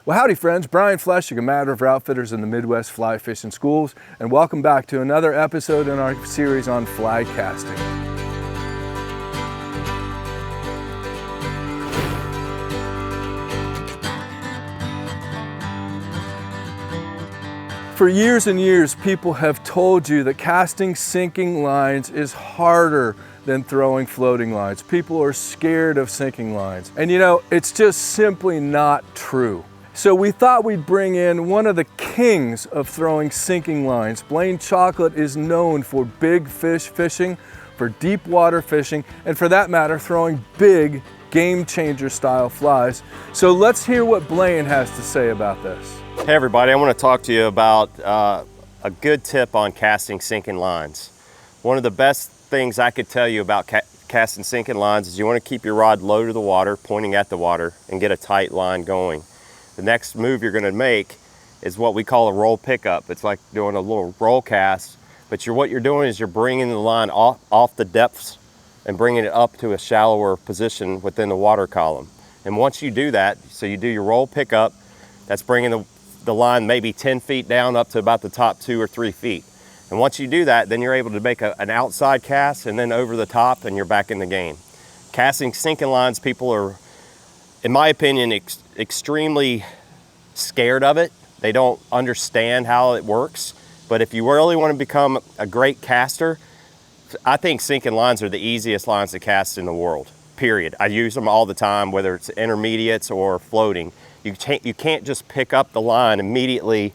Well, howdy friends, Brian Flechsig of Mad River Outfitters in the Midwest Fly Fishing Schools, and welcome back to another episode in our series on fly casting. For years and years, people have told you that casting sinking lines is harder than throwing floating lines. People are scared of sinking lines. And you know, it's just simply not true. So we thought we'd bring in one of the kings of throwing sinking lines. Blane Chocklett is known for big fish fishing, for deep water fishing, and for that matter, throwing big game changer style flies. So let's hear what Blane has to say about this. Hey everybody, I want to talk to you about a good tip on casting sinking lines. One of the best things I could tell you about casting sinking lines is you want to keep your rod low to the water, pointing at the water, and get a tight line going. The next move you're going to make is what we call a roll pickup. It's like doing a little roll cast, but what you're doing is you're bringing the line off the depths and bringing it up to a shallower position within the water column. And once you do that, so you do your roll pickup, that's bringing the line maybe 10 feet down up to about the top 2 or 3 feet. And once you do that, then you're able to make an outside cast and then over the top, and you're back in the game. Casting sinking lines, people are, in my opinion, extremely scared of it. They don't understand how it works. But if you really want to become a great caster, I think sinking lines are the easiest lines to cast in the world, period. I use them all the time, whether it's intermediates or floating. You can't just pick up the line immediately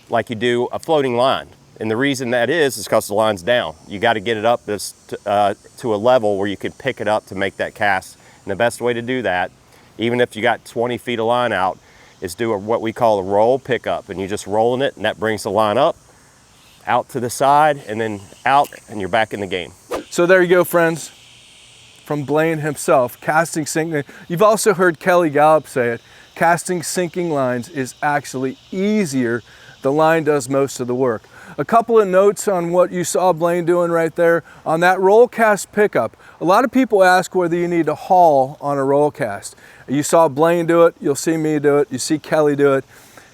like you do a floating line. And the reason that is because the line's down. You got to get it up to a level where you can pick it up to make that cast. And the best way to do that, even if you got 20 feet of line out, is do what we call a roll pickup. And you're just rolling it, and that brings the line up, out to the side, and then out, and you're back in the game. So there you go, friends. From Blane himself, casting sinking. You've also heard Kelly Gallup say it. Casting sinking lines is actually easier. The line does most of the work. A couple of notes on what you saw Blane doing right there. On that roll cast pickup, a lot of people ask whether you need to haul on a roll cast. You saw Blane do it, you'll see me do it, you see Kelly do it.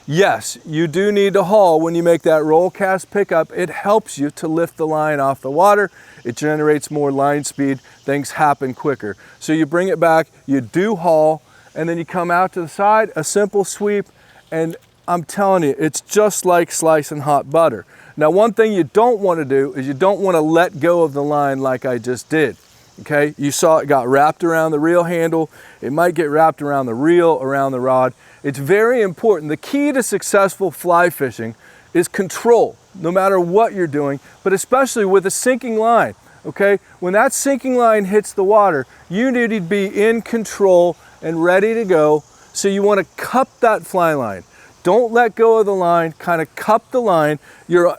Yes, you do need to haul when you make that roll cast pickup. It helps you to lift the line off the water. It generates more line speed, things happen quicker. So you bring it back, you do haul, and then you come out to the side, a simple sweep, and I'm telling you, it's just like slicing hot butter. Now, one thing you don't want to do is you don't want to let go of the line like I just did. Okay, you saw it got wrapped around the reel handle. It might get wrapped around the reel, around the rod. It's very important. The key to successful fly fishing is control, no matter what you're doing, but especially with a sinking line. Okay, when that sinking line hits the water, you need to be in control and ready to go. So you want to cup that fly line. Don't let go of the line, kind of cup the line. Your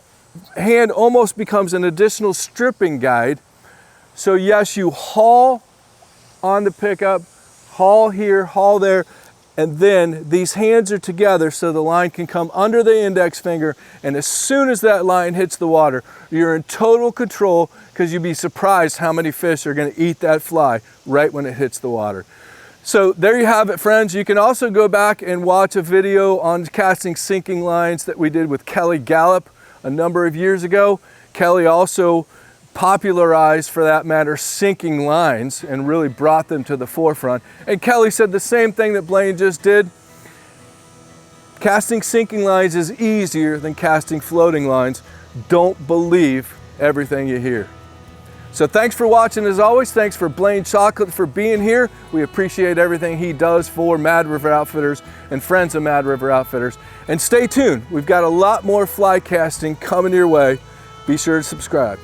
hand almost becomes an additional stripping guide. So yes, you haul on the pickup, haul here, haul there, and then these hands are together so the line can come under the index finger, and as soon as that line hits the water, you're in total control, because you'd be surprised how many fish are going to eat that fly right when it hits the water. So there you have it, friends. You can also go back and watch a video on casting sinking lines that we did with Kelly Gallup a number of years ago. Kelly also popularized, for that matter, sinking lines and really brought them to the forefront. And Kelly said the same thing that Blane just did. Casting sinking lines is easier than casting floating lines. Don't believe everything you hear. So thanks for watching. As always, thanks for Blane Chocklett for being here. We appreciate everything he does for Mad River Outfitters and friends of Mad River Outfitters. And stay tuned. We've got a lot more fly casting coming your way. Be sure to subscribe.